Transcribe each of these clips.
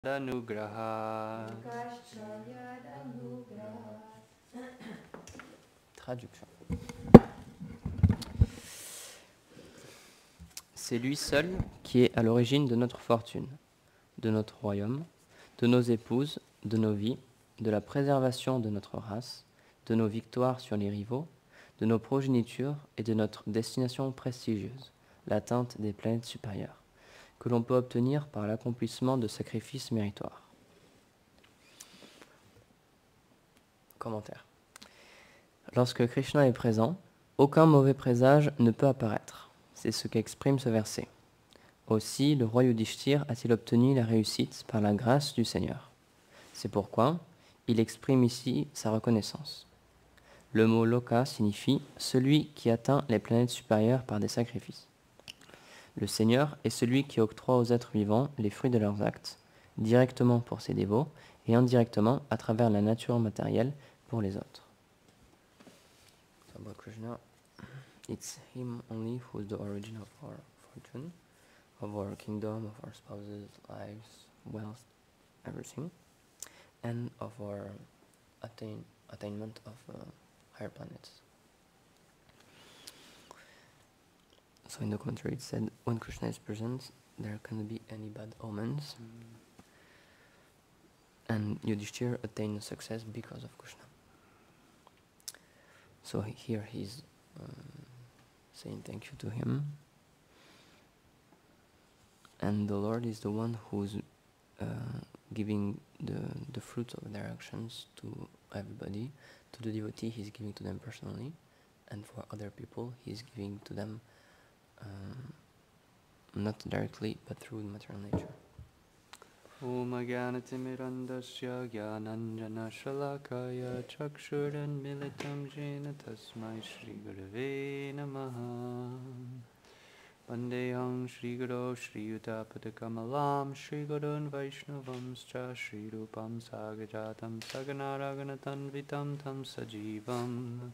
Anugraha. Traduction. C'est lui seul qui est à l'origine de notre fortune, de notre royaume, de nos épouses, de nos vies, de la préservation de notre race, de nos victoires sur les rivaux, de nos progénitures et de notre destination prestigieuse, l'atteinte des planètes supérieures, que l'on peut obtenir par l'accomplissement de sacrifices méritoires. Commentaire. Lorsque Krishna est présent, aucun mauvais présage ne peut apparaître. C'est ce qu'exprime ce verset. Aussi, le roi Yudhishthir a-t-il obtenu la réussite par la grâce du Seigneur. C'est pourquoi il exprime ici sa reconnaissance. Le mot loka signifie « celui qui atteint les planètes supérieures par des sacrifices ». Le Seigneur est celui qui octroie aux êtres vivants les fruits de leurs actes, directement pour ses dévots et indirectement à travers la nature matérielle pour les autres. About Krishna, it's him only who is the origin of our fortune, of our kingdom, of our spouses, lives, wealth, everything, and of our attainment of higher planets. So in the commentary it said, when Krishna is present, there can't be any bad omens, and Yudhishthir attained success because of Krishna. So here he's saying thank you to him. And the Lord is the one who's giving the fruits of their actions to everybody. To the devotee, he's giving to them personally. And for other people, he's giving to them not directly, but through material nature. Om Agyanatimirandasya Gyananjana Shalakaya Chakshuran Militam Jena Tasmai Shri Gurave Namaha Vandeham Shri Guru Shri Yuta Shri Gurun Vaishnavamscha Shri Rupam Sagajatam Saganaraganatanvitam Tam Sajivam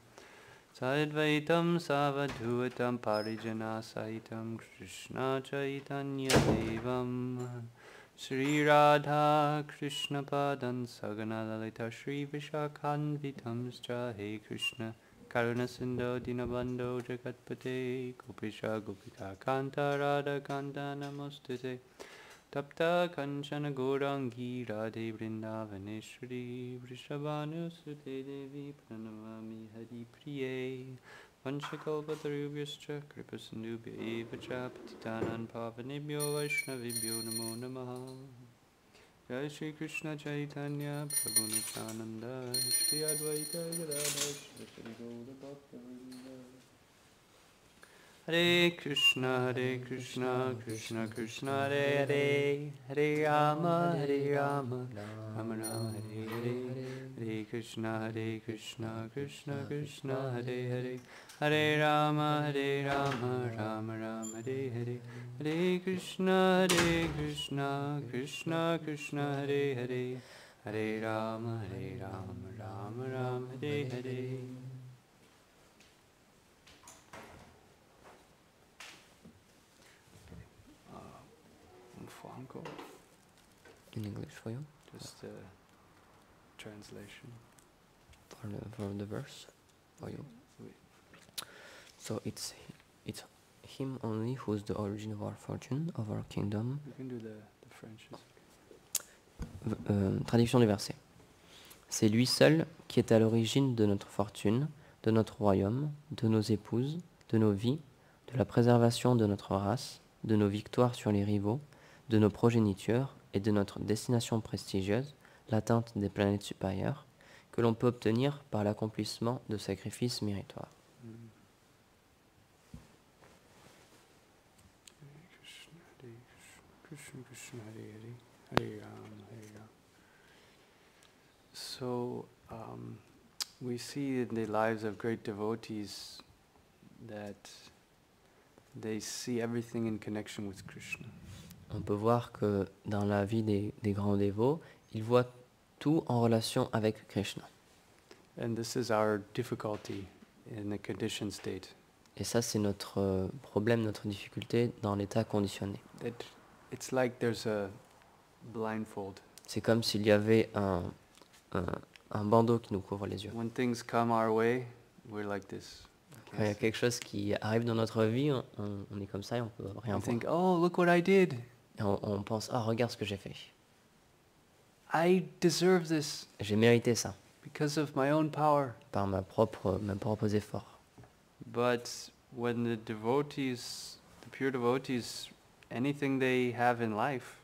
Sadvaitam Savadhutam Parijana Sahitam Krishna Chaitanya Devam Shri Radha Krishna Padan Sagana Lalita Shri Vishakhanvitam Scha He Krishna Karuna Sindho Dinabandho Jagatpate Gopisha Gopika Kanta Radha Kanta Namostute Tapta Kanchana Gaurangi Radhe Vrindavaneshwari Vrishabhanu Sute Devi Pranamami Hari Priye Vanchakalpatarubhyascha Kripasindubhya eva cha Patitanan Pavanebhyo Vaishnavibhyo Namo Namaha Jai Shri Krishna Chaitanya Prabhu Nityananda Shri Advaita Gadadhar Shri Gaura Bhakta Hare Krishna Krishna Krishna Hare Hare Hare Rama Rama Rama Hare Hare Hare Krishna Krishna Krishna Hare Hare Hare Rama Rama Rama Hare Hare Hare Krishna Krishna Krishna Hare Hare Hare Rama Rama Rama Hare Hare. In English for you? Just the translation. For the verse for you. Oui. So it's him only who's the origin of our fortune, of our kingdom. You can do the French. Traduction du verset. C'est lui seul qui est à l'origine de notre fortune, de notre royaume, de nos épouses, de nos vies, de la préservation de notre race, de nos victoires sur les rivaux, de nos progénitures et de notre destination prestigieuse, l'atteinte des planètes supérieures, que l'on peut obtenir par l'accomplissement de sacrifices méritoires. Krishna Hare Ram. So we see in the lives of great devotees that they see everything in connection with Krishna. On peut voir que dans la vie des grands dévots, ils voient tout en relation avec Krishna. And this is our difficulty in the conditioned state. Et ça, c'est notre problème, notre difficulté dans l'état conditionné. That it's like there's a blindfold. C'est comme s'il y avait un bandeau qui nous couvre les yeux. When things come our way, we're like this. Quand il y a quelque chose qui arrive dans notre vie, on est comme ça et on peut rien We voir. think, oh, look what I did. Et on pense, ah, regarde ce que j'ai fait. I deserve this J'ai mérité ça because of my own power. par mes propres efforts. But when the pure devotees, anything they have in life,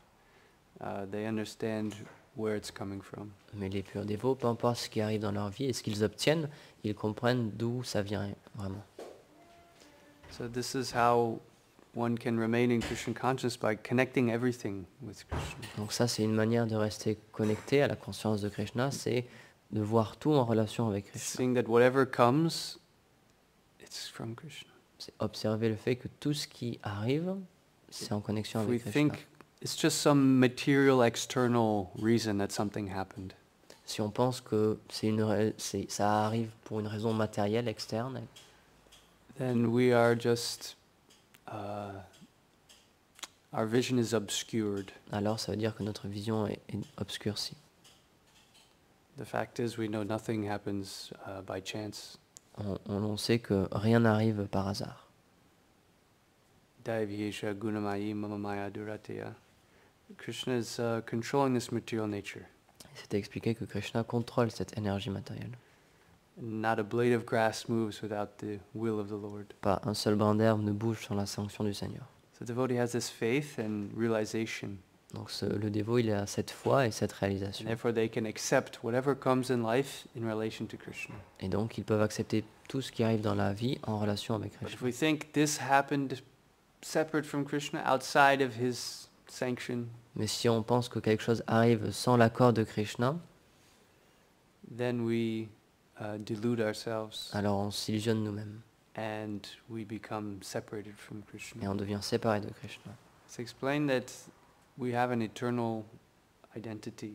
they understand where it's coming from. Mais les purs dévots, peu importe ce qui arrive dans leur vie et ce qu'ils obtiennent, ils comprennent d'où ça vient vraiment. So this is how one can remain in Krishna consciousness, by connecting everything with Krishna. Donc ça, c'est une manière de rester connecté à la conscience de Krishna, c'est de voir tout en relation avec Krishna. Seeing that whatever comes, it's from Krishna. C'est observer le fait que tout ce qui arrive, c'est en connexion If we avec Krishna. think it's just some material external reason that something happened, Si on pense que ça arrive pour une raison matérielle externe, then we are just, our vision is obscured. alors ça veut dire que notre vision est obscurcie. The fact is, we know nothing happens by chance. On sait que rien n'arrive par hasard. Daiviyesha gunamayi mama maya durateya. Krishna is controlling this material nature. C'est expliqué que Krishna contrôle cette énergie matérielle. Not a blade of grass moves without the will of the Lord. Pas un seul brin d'herbe ne bouge sans la sanction du Seigneur. So the devotee has this faith and realization. Donc le dévot, il a cette foi et cette And réalisation. therefore they can accept whatever comes in life in relation to Krishna. Et donc ils peuvent accepter tout ce qui arrive dans la vie en relation avec But if Krishna. we think this happened separate from Krishna, outside of his sanction, Mais si on pense que quelque chose arrive sans l'accord de Krishna, then we delude ourselves alors on s'illusionne nous-mêmes and we become separated from et Krishna. on devient séparé de Krishna. It's explained that we have an eternal identity.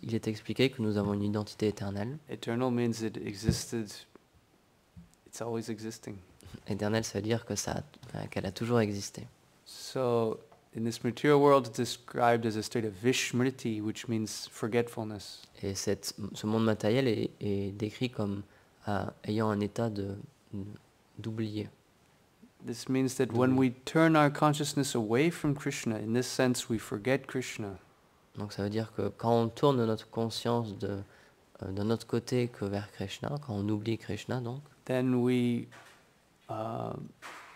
Il est expliqué que nous avons une identité éternelle. Eternal means it existed, it's always existing. Éternelle, ça veut dire que qu'elle a toujours existé. So in this material world, it's described as a state of vishmriti, which means forgetfulness. Et ce monde matériel est décrit comme ayant un état d'oublier. This means that when we turn our consciousness away from Krishna, in this sense we forget Krishna. Donc ça veut dire que quand on tourne notre conscience de notre côté que vers Krishna, quand on oublie Krishna donc, Then we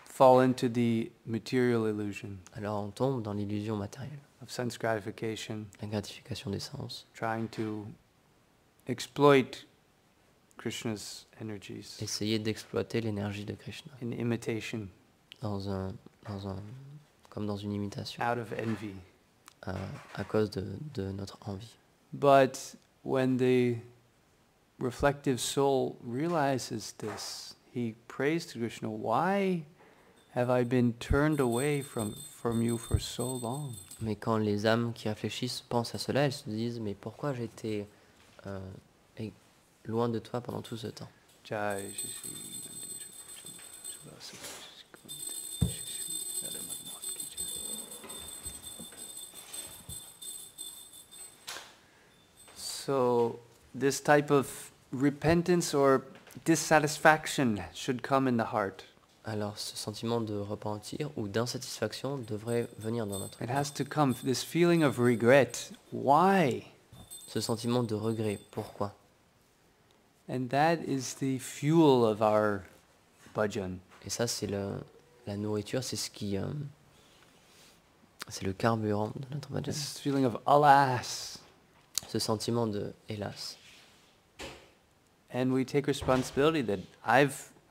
fall into the material illusion alors on tombe dans l'illusion matérielle, of sense gratification, la gratification des sens, trying to exploit Krishna's energies essayer d'exploiter l'énergie de Krishna in imitation, comme dans une imitation, out of envy. à cause de notre envie. But when the reflective soul realizes this, he prays to Krishna, why have I been turned away from you for so long? Mais quand les âmes qui réfléchissent pensent à cela, elles se disent, mais pourquoi j'ai été loin de toi pendant tout ce temps? Jai Shri So this type of repentance or dissatisfaction should come in the heart. Alors ce sentiment de repentir ou d'insatisfaction devrait venir dans notre It cœur. has to come, this feeling of regret. Why? Ce sentiment de regret, pourquoi? And that is the fuel of our bhajan. Et ça, c'est la nourriture, c'est c'est le carburant de notre bhajan. This feeling of alas. Ce sentiment de hélas. And we take responsibility that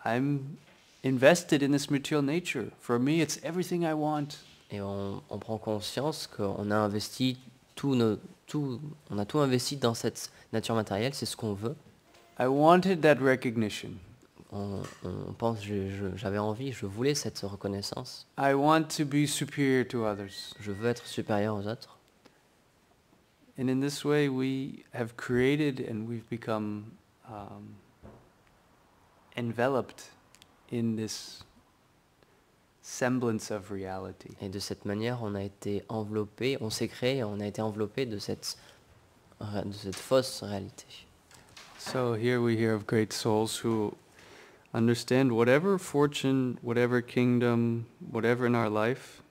I'm invested in this material nature. For me, it's everything I want. Et on prend conscience qu'on a investi on a tout investi dans cette nature matérielle, c'est ce qu'on veut. I wanted that recognition. On pense, j'avais envie, je voulais cette reconnaissance. I want to be superior to others. Je veux être supérieur aux autres. And in this way, we have created and we've become enveloped in this semblance of reality. Et de cette manière, on a été enveloppé, on s'est créé, on a été enveloppé de cette fausse réalité. So here we hear of great souls who understand whatever fortune, whatever kingdom, whatever in our life,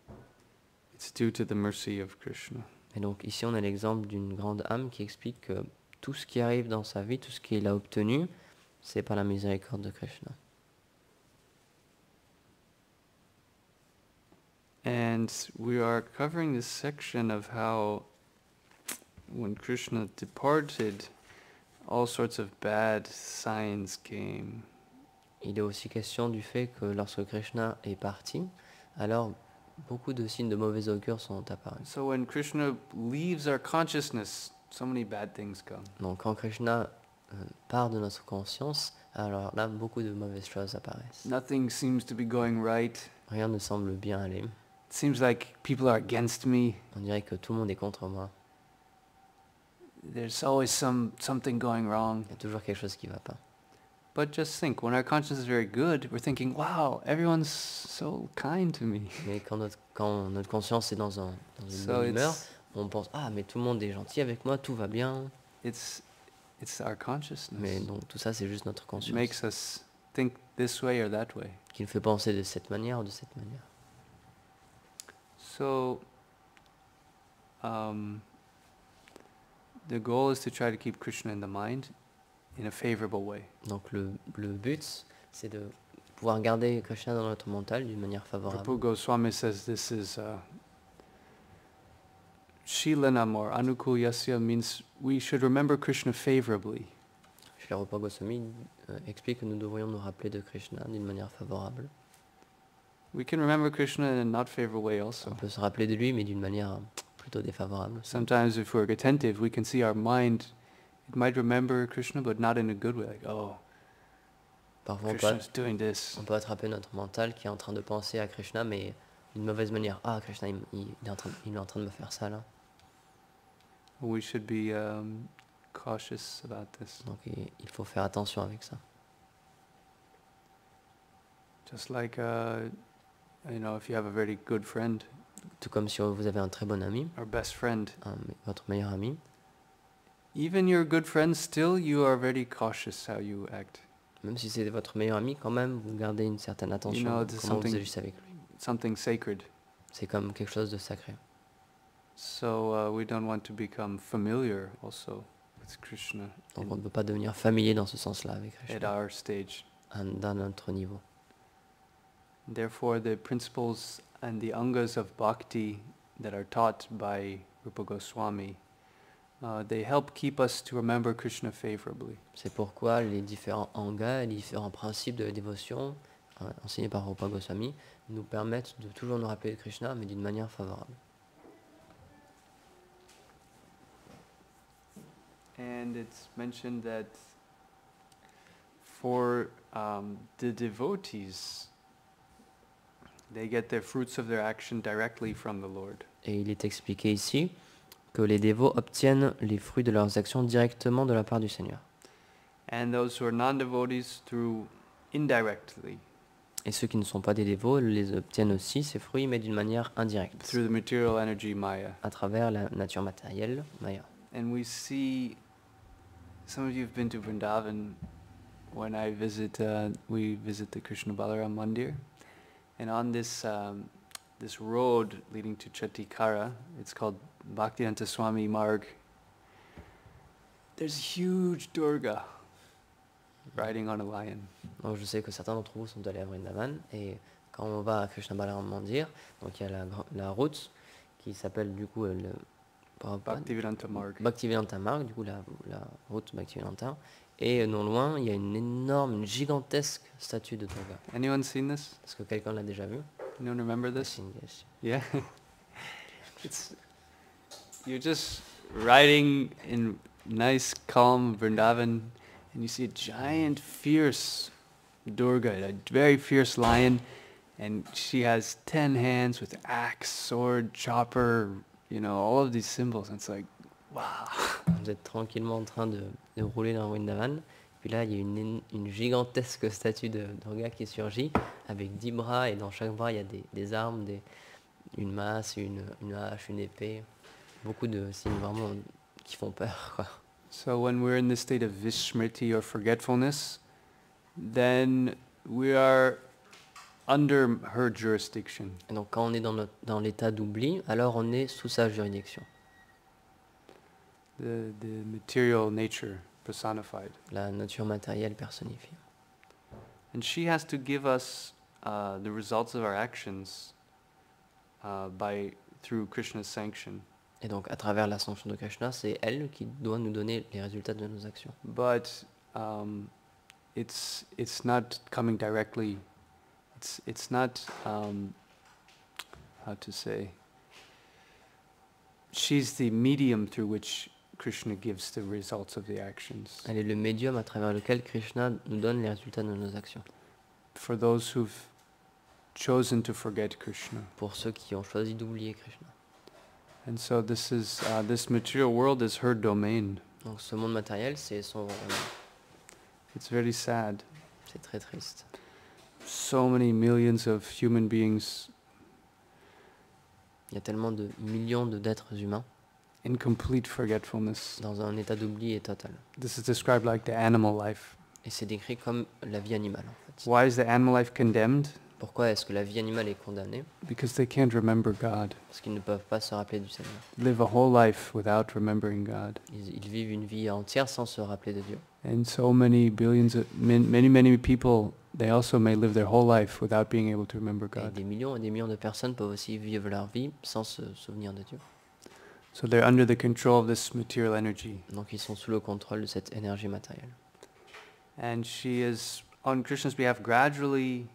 it's due to the mercy of Krishna. Et donc ici, on a l'exemple d'une grande âme qui explique que tout ce qui arrive dans sa vie, tout ce qu'il a obtenu, c'est par la miséricorde de Krishna. And we are covering this section of how when Krishna departed, all sorts of bad signs came. Il est aussi question du fait que lorsque Krishna est parti, alors beaucoup de signes de mauvais augure sont apparus. So when Krishna leaves our consciousness, so many bad things come. Donc quand Krishna part de notre conscience, alors là, beaucoup de mauvaises choses apparaissent. Nothing seems to be going right. Rien ne semble bien aller. It seems like people are against me. On dirait que tout le monde est contre moi. There's always something going wrong. Il y a toujours quelque chose qui ne va pas. But just think, when our conscience is very good, we're thinking, wow, everyone's so kind to me. Mais quand notre conscience est dans une So bonne humeur, on pense, ah mais tout le monde est gentil avec moi, tout va bien. It's our consciousness. Mais donc tout ça c'est juste notre It conscience makes us think this way or that way. qui nous fait penser de cette manière ou de cette manière. So the goal is to try to keep Krishna in the mind in a favorable way. Donc le but c'est de pouvoir garder Krishna dans notre mental d'une manière favorable. Rupa Goswami says this is Shilanam or Anukul Yasya means we should remember Krishna favorably. Sri Rupa Goswami explique que nous devrions nous rappeler de Krishna d'une manière favorable. We can remember Krishna in a not favorable way also. On peut se rappeler de lui mais d'une manière plutôt défavorable. Sometimes if we're attentive, we can see our mind, it might remember Krishna but not in a good way, like, oh, Parfois Krishna's doing this. on peut attraper notre mental qui est en train de penser à Krishna mais d'une mauvaise manière. Ah, Krishna il est en train de me faire ça là. We should be cautious about this. Donc il faut faire attention avec ça. Just like, if you have a very good friend, Tout comme si vous avez un très bon ami, or best friend, votre meilleur ami, even your good friend, still you are very cautious how you act. même si c'est votre meilleur ami, quand même, vous gardez une certaine attention there's comment vous agissez avec lui. Something sacred. C'est comme quelque chose de sacré. So we don't want to become familiar also with Krishna Donc on ne peut pas devenir familier dans ce sens-là avec at Krishna, our stage. dans notre niveau. Therefore, the principles and the angas of bhakti that are taught by Rupa Goswami, they help keep us to remember Krishna favorably. C'est pourquoi les différents angas, les différents principes de la dévotion enseignés par Rupa Goswami nous permettent de toujours nous rappeler de Krishna, mais d'une manière favorable. And it's mentioned that for the devotees, they get their fruits of their action directly from the Lord. Et il est expliqué ici que les dévots obtiennent les fruits de leurs actions directement de la part du Seigneur. And those who are non-devotees through indirectly, Et ceux qui ne sont pas des dévots les obtiennent aussi, ces fruits, mais d'une manière indirecte, through the material energy maya. à travers la nature matérielle, Maya. And we see, some of you have been to Vrindavan. When I visit, we visit the Krishna Balaram Mandir. And on this road leading to Chatikara, it's called Bhaktivedanta Swami Marg, there's a huge Durga riding on a lion. Donc je sais que certains d'entre vous sont allés à Vrindavan, et quand on va à Krishna Balaram Mandir, donc il y a la route qui s'appelle du coup le Bhaktivedanta Marg. Bhaktivedanta Marg, du coup la route Bhaktivedanta, et non loin il y a une gigantesque statue de Durga. Anyone seen this? Est-ce que quelqu'un l'a déjà vu? Anyone remember this? Yes. Yeah. You're just riding in nice, calm Vrindavan, and you see a giant, fierce Durga, a very fierce lion, and she has 10 hands with axe, sword, chopper, all of these symbols. And it's like, wow. Vous êtes tranquillement en train de rouler dans Vrindavan, puis puis là, il y a une gigantesque statue de Durga qui surgit avec 10 bras, et dans chaque bras, il y a des armes, une masse, une hache, une épée. Beaucoup de signes vraiment qui font peur, quoi. So when we're in this state of vismriti or forgetfulness, then we are under her jurisdiction. Et donc quand on est dans l'état d'oubli, alors on est sous sa juridiction. The material nature personified. La nature matérielle personnifiée. And she has to give us the results of our actions through Krishna's sanction. Et donc à travers la sanction de Krishna, c'est elle qui doit nous donner les résultats de nos actions. But it's not coming directly. It's not how to say. She's the medium through which Krishna gives the results of the actions. Elle est le médium à travers lequel Krishna nous donne les résultats de nos actions. For those who've chosen to forget Krishna. Pour ceux qui ont choisi d'oublier Krishna. And so this material world is her domain. Donc ce monde matériel, c'est son royaume. It's very sad. C'est très triste. So many millions of human beings. Il y a tellement de millions d'êtres humains. In complete forgetfulness. Dans un état d'oubli total. This is described like the animal life. Et c'est décrit comme la vie animale, en fait. Why is the animal life condemned? Pourquoi est-ce que la vie animale est condamnée? Because they can't remember God. Parce qu'ils ne peuvent pas se rappeler du Seigneur. Live a whole life without remembering God. Ils vivent une vie entière sans se rappeler de Dieu. And so many billions of many people, they also may live their whole life without being able to remember Et God. des millions de personnes peuvent aussi vivre leur vie sans se souvenir de Dieu. So they're under the control of this material energy. Donc ils sont sous le contrôle de cette énergie matérielle. And she is on Krishna's behalf gradually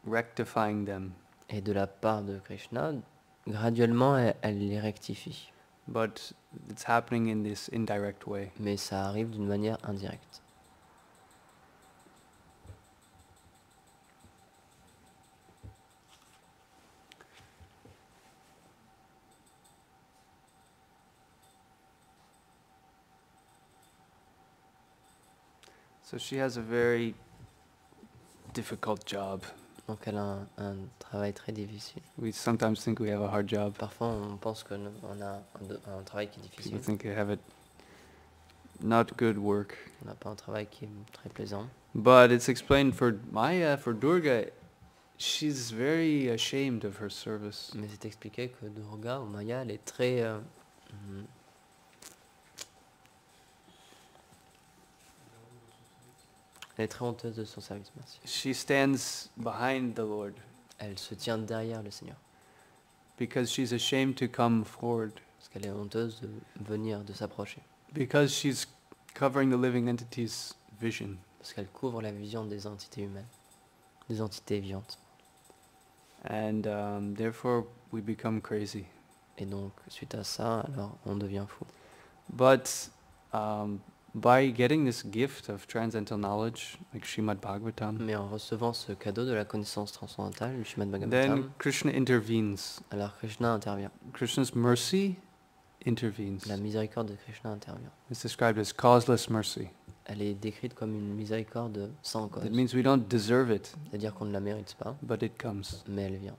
rectifying them. Et de la part de Krishna, graduellement, elle les rectifie. But it's happening in this indirect way. Mais ça arrive d'une manière indirecte. So she has a very difficult job. Donc elle a un travail très difficile. We sometimes think we have a hard job. Parfois on pense qu'on a un travail qui est difficile. People think they have it not good work. On n'a pas un travail qui est très plaisant. But it's explained for Maya, for Durga, she's very ashamed of her service. Mais c'est expliqué que Durga ou Maya, elle est très elle est très honteuse de son service, merci. She stands behind the Lord. Elle se tient derrière le Seigneur. Because she's ashamed to come forward. Parce qu'elle est honteuse de venir, de s'approcher. Because she's covering the living entity's vision. Parce qu'elle couvre la vision des entités humaines, des entités vivantes. And therefore we become crazy. Et donc, suite à ça, alors on devient fou. But by getting this gift of transcendental knowledge, like Srimad Bhagavatam, Mais en recevant ce cadeau de la connaissance transcendantale, le Srimad then Bhagavatam, Krishna intervenes. alors Krishna intervient. Krishna's mercy intervenes. La miséricorde de Krishna intervient. It's described as causeless mercy. Elle est décrite comme une miséricorde sans cause. That means we don't deserve it, C'est-à-dire qu'on ne la mérite pas, but it comes. mais elle vient.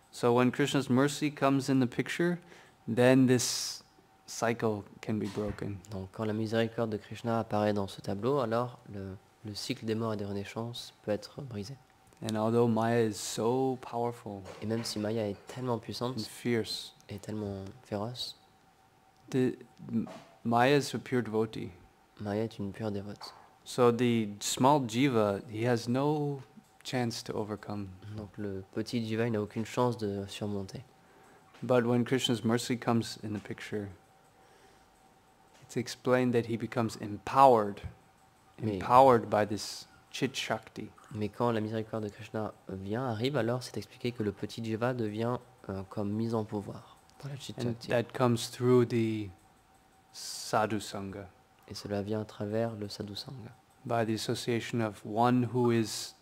So when Krishna's mercy comes in the picture, then this cycle can be broken. Donc quand la miséricorde de Krishna apparaît dans ce tableau, alors le cycle des morts et des renaissances peut être brisé. And although Maya is so powerful Et même si Maya est tellement puissante and fierce, et tellement féroce, Maya is a pure devotee. Maya est une pure dévote. So the small jiva, he has no chance to overcome. Donc le petit jiva n'a aucune chance de surmonter. But when Krishna's mercy comes in the picture, it's explained that he becomes empowered by this chit shakti. Mais quand la miséricorde de Krishna arrive, alors c'est expliqué que le petit jiva devient comme mis en pouvoir par la Chit And Shakti. that comes through the sadhu sangha, Et cela vient à travers le sadhu sangha, by the association of one who is,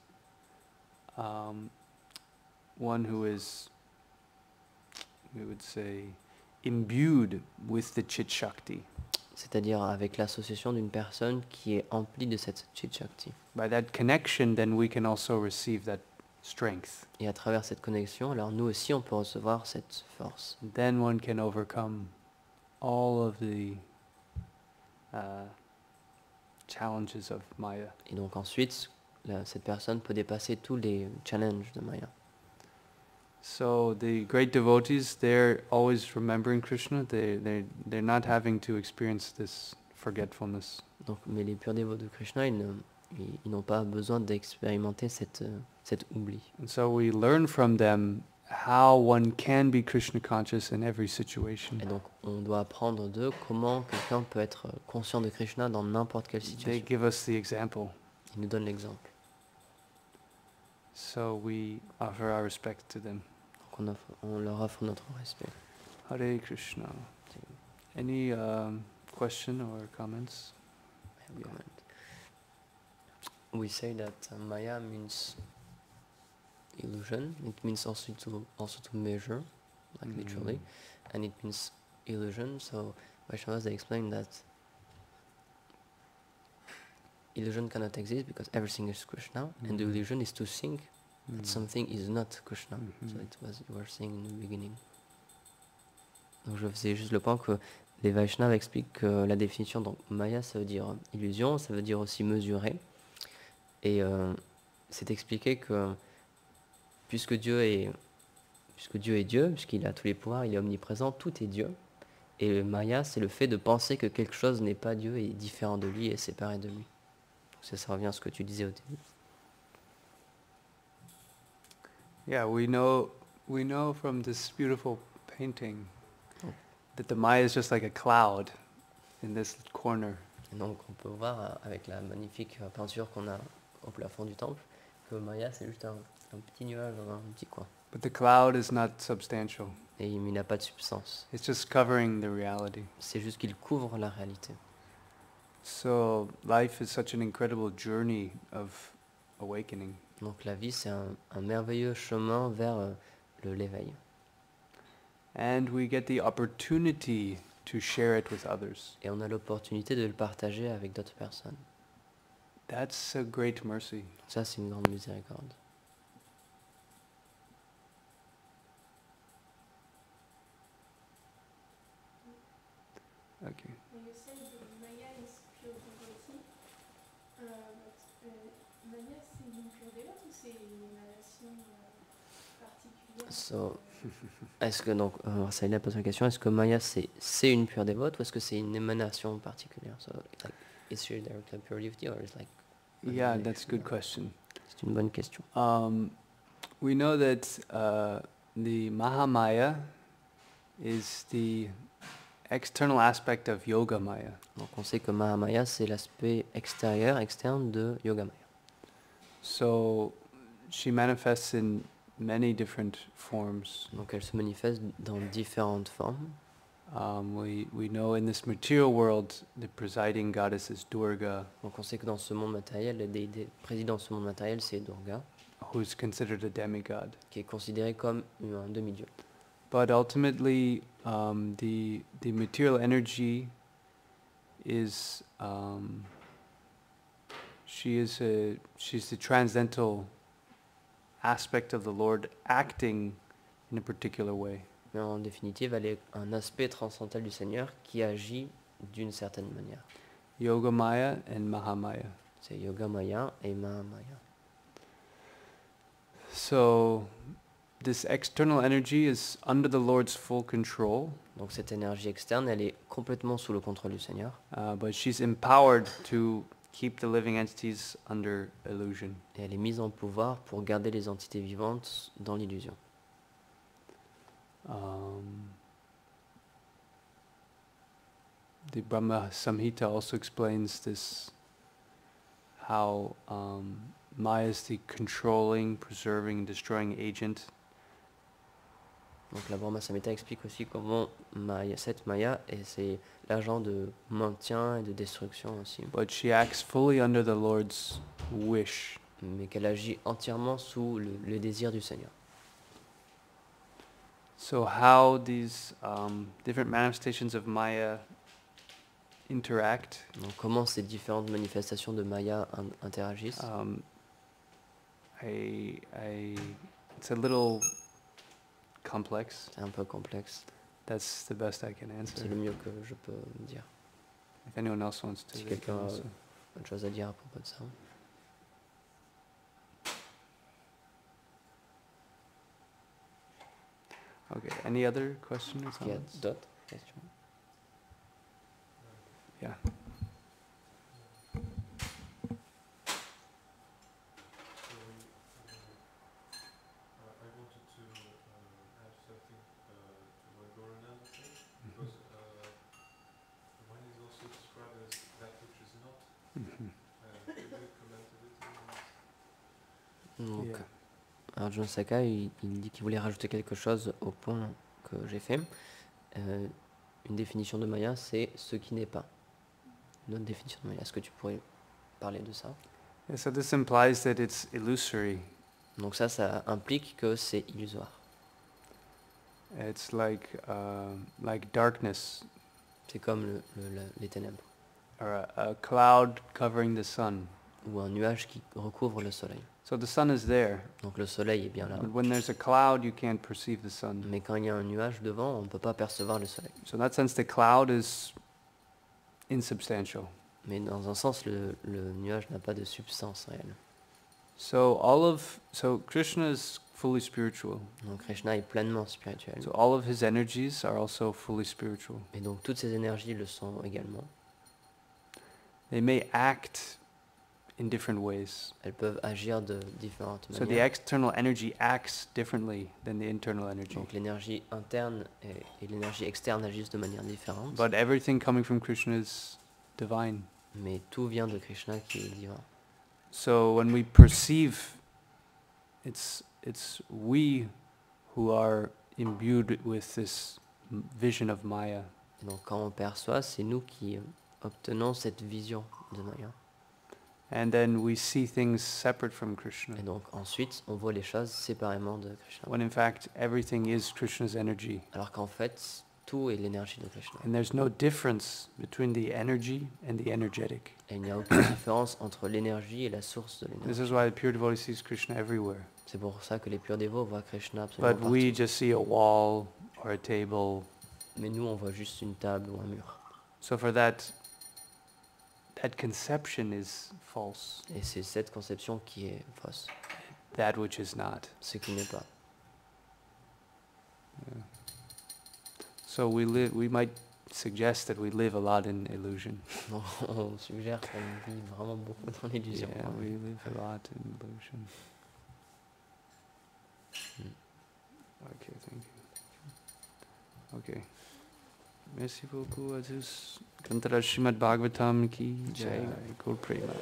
we would say, imbued with the chit shakti. c'est-à-dire avec l'association d'une personne qui est emplie de cette Chit Shakti. By that connection, then we can also receive that strength. Et à travers cette connexion, alors nous aussi on peut recevoir cette force. Then one can overcome all of the challenges of Maya. Et donc ensuite, cette personne peut dépasser tous les challenges de Maya. So the great devotees, they're always remembering Krishna. They're not having to experience this forgetfulness. Donc, mais les purs dévots de Krishna, ils n'ont pas besoin d'expérimenter cet oubli. And so we learn from them how one can be Krishna conscious in every situation. Et donc, on doit apprendre d'eux comment quelqu'un peut être conscient de Krishna dans n'importe quelle They situation. give us the example. Ils nous donnent l'exemple. So we offer our respect to them. Donc, on leur offre notre respect. Hare Krishna. Any question or comments? Yeah. We say that Maya means illusion. It means also to measure, like literally, and it means illusion. So Vaishnavas, they explain that illusion cannot exist because everything is Krishna, and the illusion is to think that something is not Krishna. So it was you were saying in the beginning. Donc je faisais juste le point que les Vaishnavas expliquent que la définition, donc Maya ça veut dire illusion, ça veut dire aussi mesurer. Et c'est expliqué que puisque Dieu est Dieu, puisqu'il a tous les pouvoirs, il est omniprésent, tout est Dieu. Et Maya, c'est le fait de penser que quelque chose n'est pas Dieu et est différent de lui et séparé de lui. Donc ça revient à ce que tu disais au début. Yeah, we know from this beautiful painting that the Maya is just like a cloud in this corner. Et donc on peut voir avec la magnifique peinture qu'on a au plafond du temple que Maya c'est juste un petit nuage dans un petit coin. But the cloud is not substantial. Et il n'a pas de substance. It's just covering the reality. C'est juste qu'il couvre la réalité. So life is such an incredible journey of awakening. Donc la vie c'est un merveilleux chemin vers l'éveil. And we get the opportunity to share it with others. Et on a l'opportunité de le partager avec d'autres personnes. That's a great mercy. Ça c'est une grande miséricorde. Okay. You said Maya is pure devotee, but Maya c'est une pure dévote ou c'est une émanation particulière? So, est-ce que donc, Saïla pose la question, est-ce que Maya c'est une pure dévote ou est-ce que c'est une émanation particulière? So, like, is she directly pure devotee or is like? Yeah, that's a good question. C'est une bonne question. We know that the Mahamaya is the external aspect of Yoga Maya. Donc on sait que Mahamaya c'est l'aspect externe de Yoga Maya. So she manifests in many different forms. Donc elle se manifeste dans différentes formes. We know in this material world the presiding goddess is Durga. Donc on sait que dans ce monde matériel, la déité présidente de ce monde matériel c'est Durga, Who's considered a demigod. qui est considérée comme un demi-dieu. But ultimately, the material energy is she's the transcendental aspect of the Lord acting in a particular way. Mais en définitive, elle est un aspect transcendantal du Seigneur qui agit d'une certaine manière. Yoga Maya and Mahamaya. C'est Yoga Maya et Mahamaya. So this external energy is under the Lord's full control. Donc cette énergie externe, elle est complètement sous le contrôle du Seigneur. But she's empowered to keep the living entities under illusion. Et elle est mise en pouvoir pour garder les entités vivantes dans l'illusion. The Brahma Samhita also explains this, how Maya is the controlling, preserving, destroying agent. Donc la Brahma Samhita explique aussi comment cette Maya, et c'est l'agent de maintien et de destruction aussi. But she acts fully under the Lord's wish. Mais qu'elle agit entièrement sous le désir du Seigneur. So how these different manifestations of Maya interact. Donc comment ces différentes manifestations de Maya interagissent. It's a little complex. C'est un peu complexe. That's the best I can answer. C'est le mieux que je peux dire. If anyone else wants to, Si they quelqu'un can a also. autre chose à dire à propos de ça. Okay. Any other questions? Est-ce qu'il y a d'autres questions? Yeah. I wanted to add something to what Gorana said, because one is also described as that which is not. Could you comment a little on Donc, Yeah. Arjun Saka, il dit qu'il voulait rajouter quelque chose au point que j'ai fait. Une définition de Maya, c'est ce qui n'est pas. Une autre définition de Maya, est-ce que tu pourrais parler de ça? Yeah, so this implies that it's illusory. Donc ça implique que c'est illusoire. It's like darkness C'est comme les ténèbres, or a cloud covering the sun. ou un nuage qui recouvre le soleil. So the sun is there, Donc le soleil est bien là. but when there's a cloud, you can't perceive the sun. Mais quand il y a un nuage devant, on ne peut pas percevoir le soleil. So in that sense, the cloud is insubstantial. Mais dans un sens, le nuage n'a pas de substance réelle. So Krishna is fully spiritual. Donc Krishna est pleinement spirituel. So all of his energies are also fully spiritual. Et donc toutes ces énergies le sont également. They may act in different ways. Elles peuvent agir de différentes So the manières. external energy acts differently than the internal energy. Donc l'énergie interne et l'énergie externe agissent de manière différente. But everything coming from Krishna is divine. Mais tout vient de Krishna qui est divin. So when we perceive, it's we who are imbued with this vision of Maya. Et donc quand on perçoit, c'est nous qui obtenons cette vision de Maya. And then we see things separate from Krishna. Et donc ensuite, on voit les choses séparément de Krishna. When in fact everything is Krishna's energy. Alors qu'en fait, tout est l'énergie de Krishna. And there's no difference between the energy and the energetic. Et il n'y a aucune différence entre l'énergie et la source de This l'énergie. is why the pure devotee sees Krishna everywhere. C'est pour ça que les purs dévots voient Krishna absolument But partout. we just see a wall or a table. Mais nous, on voit juste une table ou un mur. So for that conception is false. Et c'est cette conception qui est fausse, That which is not. ce qui n'est pas. Yeah. So we might suggest that we live a lot in illusion. Donc, on suggère qu'on vit vraiment beaucoup dans l'illusion. Yeah, we live a lot in illusion. Okay, thank you. Okay. Merci beaucoup à tous. Contre Srimad Bhagavatam ki jai. Gaur Prema.